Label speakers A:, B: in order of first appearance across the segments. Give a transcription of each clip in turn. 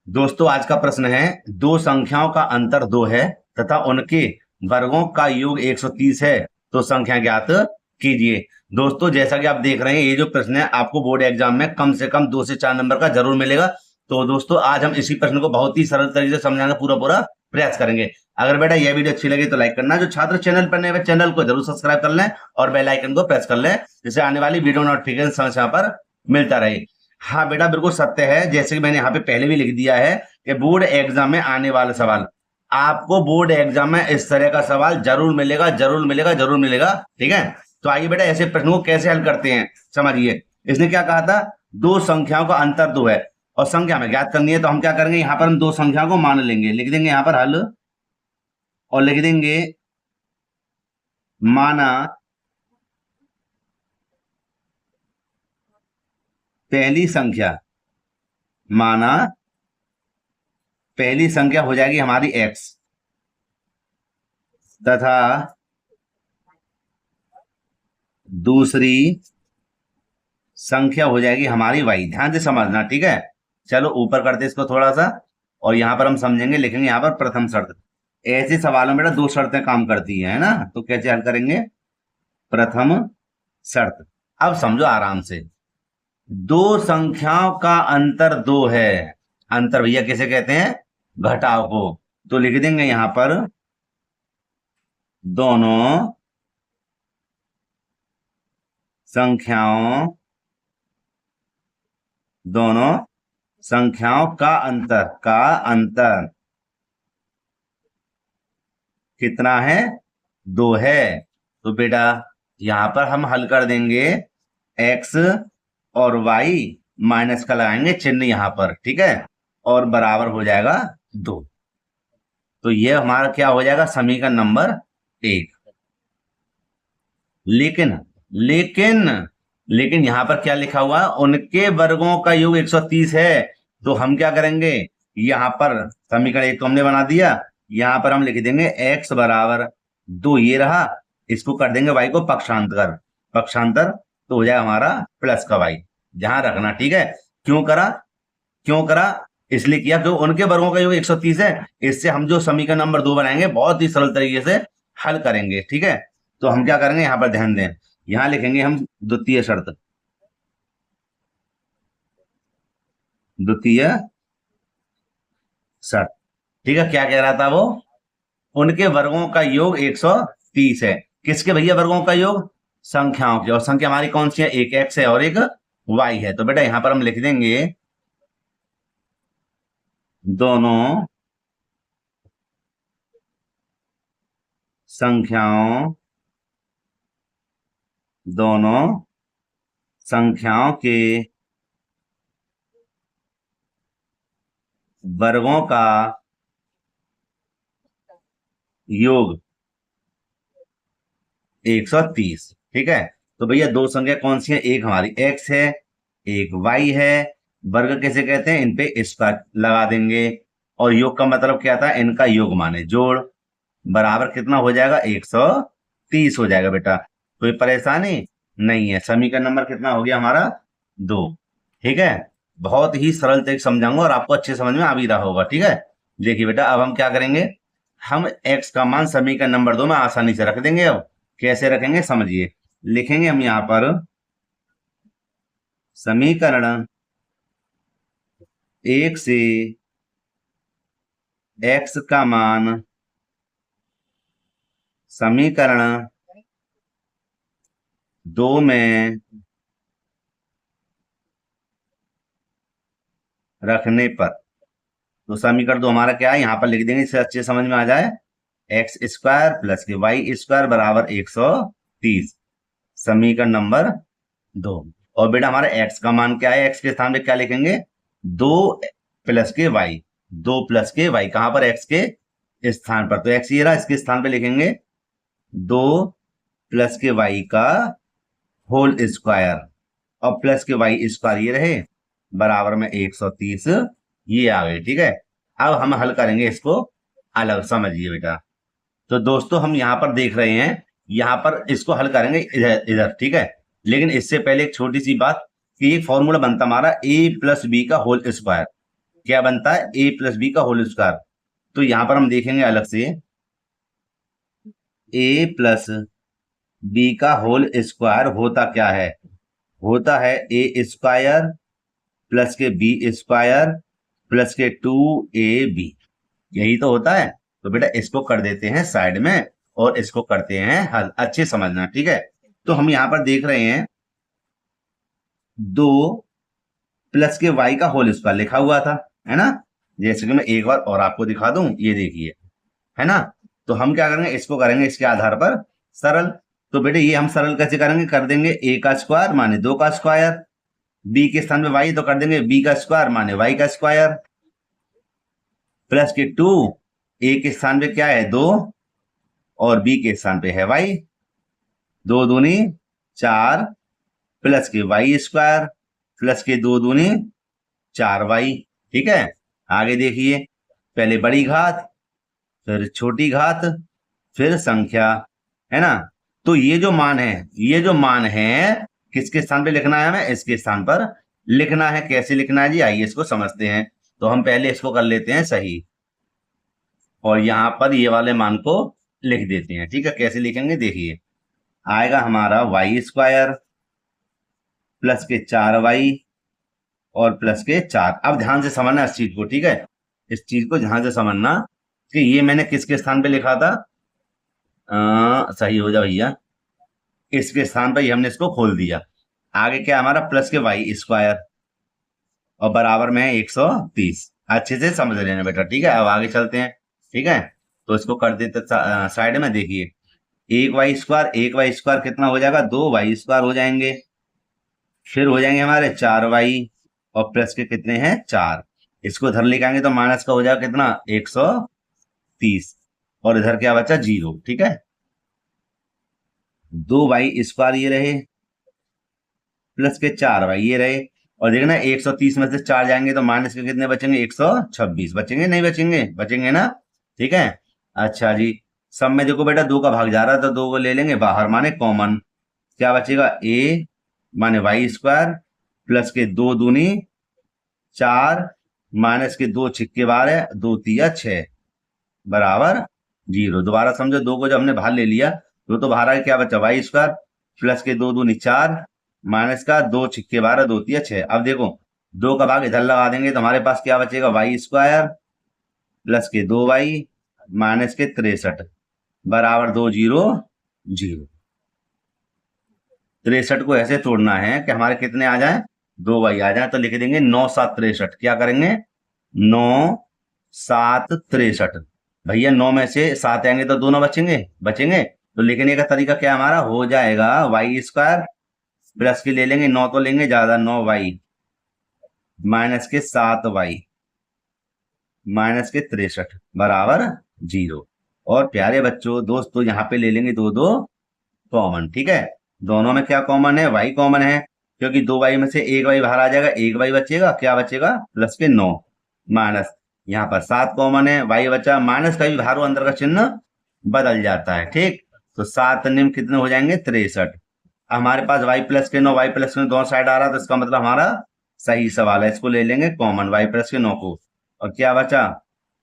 A: दोस्तों आज का प्रश्न है, दो संख्याओं का अंतर 2 है तथा उनके वर्गों का योग 130 है, तो संख्या ज्ञात कीजिए। दोस्तों जैसा कि आप देख रहे हैं, ये जो प्रश्न है आपको बोर्ड एग्जाम में कम से कम 2 से 4 नंबर का जरूर मिलेगा। तो दोस्तों आज हम इसी प्रश्न को बहुत ही सरल तरीके से समझाने का पूरा पूरा प्रयास करेंगे। अगर बेटा यह वीडियो अच्छी लगी तो लाइक करना, जो छात्र चैनल पर नए हैं चैनल को जरूर सब्सक्राइब कर लें और बेल आइकन को प्रेस कर लें, जिससे आने वाली वीडियो नोटिफिकेशन समय समय पर मिलता रहे। हाँ बेटा बिल्कुल सत्य है, जैसे कि मैंने यहाँ पे पहले भी लिख दिया है कि बोर्ड एग्जाम में आने वाला सवाल, आपको बोर्ड एग्जाम में इस तरह का सवाल जरूर मिलेगा, जरूर मिलेगा, जरूर मिलेगा। ठीक है, तो आइए बेटा ऐसे प्रश्नों को कैसे हल करते हैं समझिए। इसने क्या कहा था, दो संख्याओं का अंतर 2 है और संख्या हमें ज्ञात करनी है। तो हम क्या करेंगे, यहाँ पर हम दो संख्याओं को मान लेंगे, लिख देंगे यहाँ पर हल और लिख देंगे माना पहली संख्या, माना पहली संख्या हो जाएगी हमारी x तथा दूसरी संख्या हो जाएगी हमारी y। ध्यान से समझना, ठीक है। चलो ऊपर करते इसको थोड़ा सा और यहां पर हम समझेंगे, लिखेंगे यहाँ पर प्रथम शर्त। ऐसे सवालों में बेटा दो शर्तें काम करती है ना, तो कैसे हल करेंगे, प्रथम शर्त। अब समझो आराम से, दो संख्याओं का अंतर 2 है, अंतर भैया किसे कहते हैं, घटाव को। तो लिख देंगे यहां पर दोनों संख्याओं का अंतर कितना है, 2 है। तो बेटा यहां पर हम हल कर देंगे, x और y माइनस का लगाएंगे चिन्ह यहां पर, ठीक है, और बराबर हो जाएगा 2। तो ये हमारा क्या हो जाएगा, समीकरण नंबर 1। लेकिन लेकिन लेकिन यहां पर क्या लिखा हुआ है, उनके वर्गों का योग 130 है। तो हम क्या करेंगे, यहां पर समीकरण 1 तो हमने बना दिया, यहां पर हम लिख देंगे x बराबर 2, ये रहा। इसको कर देंगे y को पक्षांतर, तो हो जाएगा हमारा प्लस का y। जहां रखना, ठीक है। क्यों करा इसलिए किया क्यों, उनके वर्गों का योग 130 है। इससे हम जो समीकरण नंबर 2 बनाएंगे बहुत ही सरल तरीके से हल करेंगे, ठीक है। तो हम क्या करेंगे, यहां पर ध्यान दें, यहां लिखेंगे हम द्वितीय शर्त, ठीक है। क्या कह रहा था वो, उनके वर्गों का योग 130 है। किसके भैया वर्गों का योग, संख्याओं के। और संख्या हमारी कौन सी है, एक x है और एक y है। तो बेटा यहां पर हम लिख देंगे दोनों संख्याओं के वर्गों का योग 130, ठीक है। तो भैया दो संख्या कौन सी है, एक हमारी x है, एक y है। वर्ग कैसे कहते हैं, इन पे स्क्वायर लगा देंगे और योग का मतलब क्या था, इनका योग माने जोड़, बराबर कितना हो जाएगा, 130 हो जाएगा। बेटा कोई परेशानी नहीं है। समीकरण नंबर कितना हो गया हमारा, 2, ठीक है। बहुत ही सरल तरीके समझाऊंगा और आपको अच्छे समझ में आ भी रहा होगा, ठीक है। देखिए बेटा अब हम क्या करेंगे, हम x का मान समीकरण नंबर 2 में आसानी से रख देंगे। अब कैसे रखेंगे समझिए, लिखेंगे हम यहां पर समीकरण 1 से x का मान समीकरण 2 में रखने पर, तो समीकरण 2 हमारा क्या है, यहां पर लिख देंगे, इससे अच्छे समझ में आ जाए, एक्स स्क्वायर प्लस के वाई स्क्वायर बराबर 130, समीकरण नंबर 2। और बेटा हमारा x का मान क्या है, x के स्थान पे क्या लिखेंगे, 2 प्लस के वाई, 2 प्लस के वाई, कहां पर, x के स्थान पर। तो x ये रहा, इसके स्थान पे लिखेंगे 2 प्लस के वाई का होल स्क्वायर और प्लस के वाई स्क्वायर ये रहे, बराबर में 130, ये आ गए, ठीक है। अब हम हल करेंगे इसको अलग, समझिए बेटा। तो दोस्तों हम यहां पर देख रहे हैं, यहां पर इसको हल करेंगे इधर, ठीक है। लेकिन इससे पहले एक छोटी सी बात कि एक फॉर्मूला बनता हमारा a प्लस बी का होल स्क्वायर। क्या बनता है, ए प्लस बी का होल स्क्वायर। तो यहां पर हम देखेंगे अलग से, ए प्लस बी का होल स्क्वायर होता क्या है, होता है ए स्क्वायर प्लस के बी स्क्वायर प्लस के 2ab, यही तो होता है। तो बेटा इसको कर देते हैं साइड में और इसको करते हैं हल, अच्छे समझना, ठीक है। तो हम यहां पर देख रहे हैं 2 प्लस के वाई का होल स्क्वायर लिखा हुआ था, है ना। जैसे कि मैं एक बार और आपको दिखा दूं, ये देखिए, है ना। तो हम क्या करेंगे, इसको करेंगे इसके आधार पर सरल। तो बेटे ये हम सरल कैसे करेंगे, कर देंगे ए का स्क्वायर माने 2 का स्क्वायर, बी के स्थान पे वाई तो कर देंगे बी का स्क्वायर माने वाई का स्क्वायर, प्लस के 2, ए के स्थान पे क्या है 2 और बी के स्थान पे है वाई, 2 दूनी 4 प्लस के वाई स्क्वायर प्लस के 2 दूनी 4y, ठीक है। आगे देखिए, पहले बड़ी घात फिर छोटी घात फिर संख्या, है ना। तो ये जो मान है, ये जो मान है किसके स्थान पे लिखना है, हमें इसके स्थान पर लिखना है। कैसे लिखना है जी, आइए इसको समझते हैं। तो हम पहले इसको कर लेते हैं सही और यहां पर ये वाले मान को लिख देते हैं, ठीक है। कैसे लिखेंगे देखिए, आएगा हमारा वाई स्क्वायर प्लस के 4y और प्लस के 4। अब ध्यान से समझना इस चीज को, ठीक है। इस चीज को ध्यान से समझना कि ये मैंने किसके स्थान पे लिखा था, सही हो जा भैया, इसके स्थान पर ही हमने इसको खोल दिया। आगे क्या हमारा प्लस के वाई स्क्वायर और बराबर में है 130। अच्छे से समझ लेना बेटा, ठीक है। अब आगे चलते हैं, ठीक है। तो इसको कर देते साइड में, देखिए एक वाई स्क्वायर कितना हो जाएगा, 2y स्क्वायर हो जाएंगे, फिर हो जाएंगे हमारे 4y और प्लस के कितने हैं 4, इसको इधर लेके आएंगे तो माइनस का हो जाएगा कितना 130 और इधर क्या बचा 0, ठीक है। 2y स्क्वायर ये रहे प्लस के 4y ये रहे और देखना 130 में से 4 जाएंगे तो माइनस के कितने बचेंगे 126 बचेंगे, नहीं बचेंगे, बचेंगे ना, ठीक है। अच्छा जी, सब में देखो बेटा 2 का भाग जा रहा है तो 2 को ले लेंगे बाहर माने कॉमन, क्या बचेगा a माने वाई स्क्वायर प्लस के 2 दूनी 4 माइनस के 2 छिक्के 12 2 तिया 6 बराबर 0। दोबारा समझो, 2 को जब हमने बाहर ले लिया तो बाहर आके क्या बचा वाई स्क्वायर प्लस के 2 दूनी 4 माइनस का 2 छिक्के 12 2 तिया 6। अब देखो 2 का भाग इधर लगा देंगे तो हमारे पास क्या बचेगा वाई स्क्वायर प्लस के 2y माइनस के 63 बराबर 2 0 0। 63 को ऐसे तोड़ना है कि हमारे कितने आ जाए 2y आ जाए, तो लिख देंगे 9 7 63। क्या करेंगे 9 7 63, भैया 9 में से 7 आएंगे तो दोनों बचेंगे, बचेंगे। तो लिखने का तरीका क्या हमारा हो जाएगा वाई स्क्वायर प्लस के ले लेंगे 9 तो लेंगे ज्यादा 9y माइनस के 7y माइनस के 63 बराबर 0। और प्यारे बच्चों दोस्तों यहाँ पे ले लेंगे 2 2 कॉमन, ठीक है। दोनों में क्या कॉमन है, y कॉमन है, क्योंकि 2y में से 1y बाहर आ जाएगा, 1y बचेगा, क्या बचेगा प्लस के 9 माइनस यहाँ पर 7 कॉमन है, y बचा, माइनस का भी बाहर अंदर का चिन्ह बदल जाता है, ठीक। तो 7 निम कितने हो जाएंगे 63। हमारे पास y प्लस के 9 y प्लस के 9 दोनों साइड आ रहा, तो इसका मतलब हमारा सही सवाल है। इसको ले लेंगे कॉमन y प्लस के 9 को और क्या बचा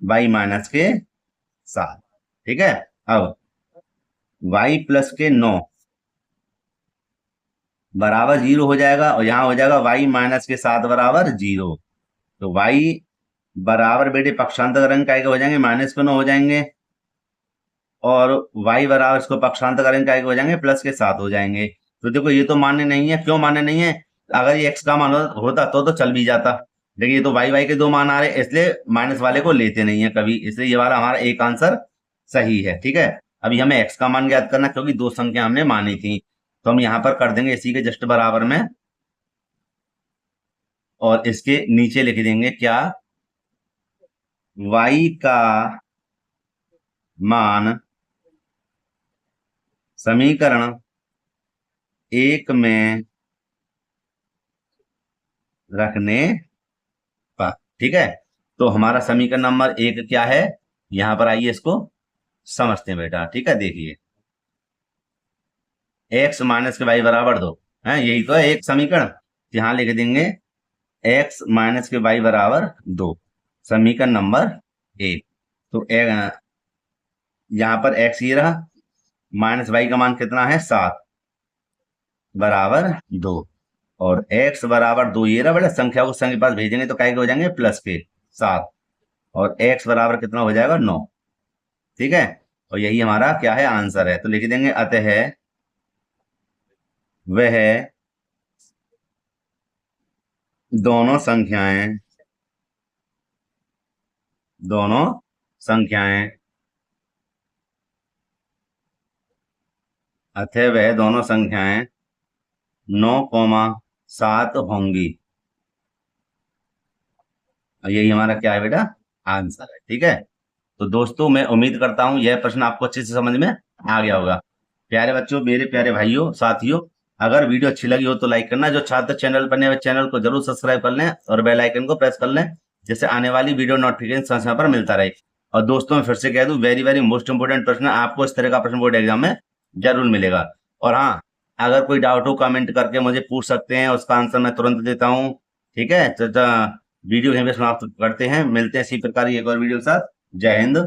A: y माइनस के 7, ठीक है। अब y प्लस के 9 बराबर 0 हो जाएगा और यहां हो जाएगा y माइनस के 7 बराबर 0। तो y बराबर बेटे पक्षांतर करेंगे क्या हो जाएंगे माइनस के 9 हो जाएंगे और y बराबर इसको पक्षांतर करेंगे क्या हो जाएंगे प्लस के 7 हो जाएंगे। तो देखो ये तो मान्य नहीं है, क्यों मान्य नहीं है, अगर ये x का मान होता तो चल भी जाता, लेकिन ये तो y के 2 मान आ रहे इसलिए माइनस वाले को लेते नहीं है कभी, इसलिए ये वाला हमारा एक आंसर सही है, ठीक है। अभी हमें x का मान ज्ञात करना क्योंकि 2 संख्या हमने मानी थी, तो हम यहां पर कर देंगे इसी के जस्ट बराबर में और इसके नीचे लिख देंगे क्या y का मान समीकरण 1 में रखने पर, ठीक है। तो हमारा समीकरण नंबर 1 क्या है, यहां पर आइए इसको समझते हैं बेटा, ठीक है। देखिए x माइनस के y बराबर 2 है, यही तो है एक समीकरण, यहां लिख देंगे x माइनस के y बराबर 2। समीकरण नंबर 1। तो यहाँ पर x ये रहा, माइनस वाई का मान कितना है 7 बराबर 2, और x बराबर 2 ये रहा बेटा, संख्या को संख्या के पास भेजेंगे तो क्या हो जाएंगे प्लस के 7, और x बराबर कितना हो जाएगा 9। ठीक है, और यही हमारा क्या है आंसर है। तो लिख देंगे अतः वह दोनों संख्याएं अतः वह दोनों संख्याएं 9,7 होंगी। और यही हमारा क्या है बेटा आंसर है। ठीक है, तो दोस्तों मैं उम्मीद करता हूं यह प्रश्न आपको अच्छे से समझ में आ गया होगा। प्यारे बच्चों, मेरे प्यारे भाइयों साथियों, अगर वीडियो अच्छी लगी हो तो लाइक करना, जो छात्र चैनल पर नए हैं चैनल को जरूर सब्सक्राइब कर लें और बेल आइकन को प्रेस कर लें, जिससे आने वाली वीडियो नोटिफिकेशन समय समय पर मिलता रहे। और दोस्तों मैं फिर से कह दूं, वेरी वेरी मोस्ट इंपोर्टेंट प्रश्न आपको इस तरह का प्रश्न बोर्ड एग्जाम में जरूर मिलेगा। और हाँ, अगर कोई डाउट हो कमेंट करके मुझे पूछ सकते हैं, उसका आंसर मैं तुरंत देता हूँ। ठीक है, तो वीडियो यहीं पे समाप्त करते हैं, मिलते हैं इसी प्रकार की एक और वीडियो के साथ। जय हिंद।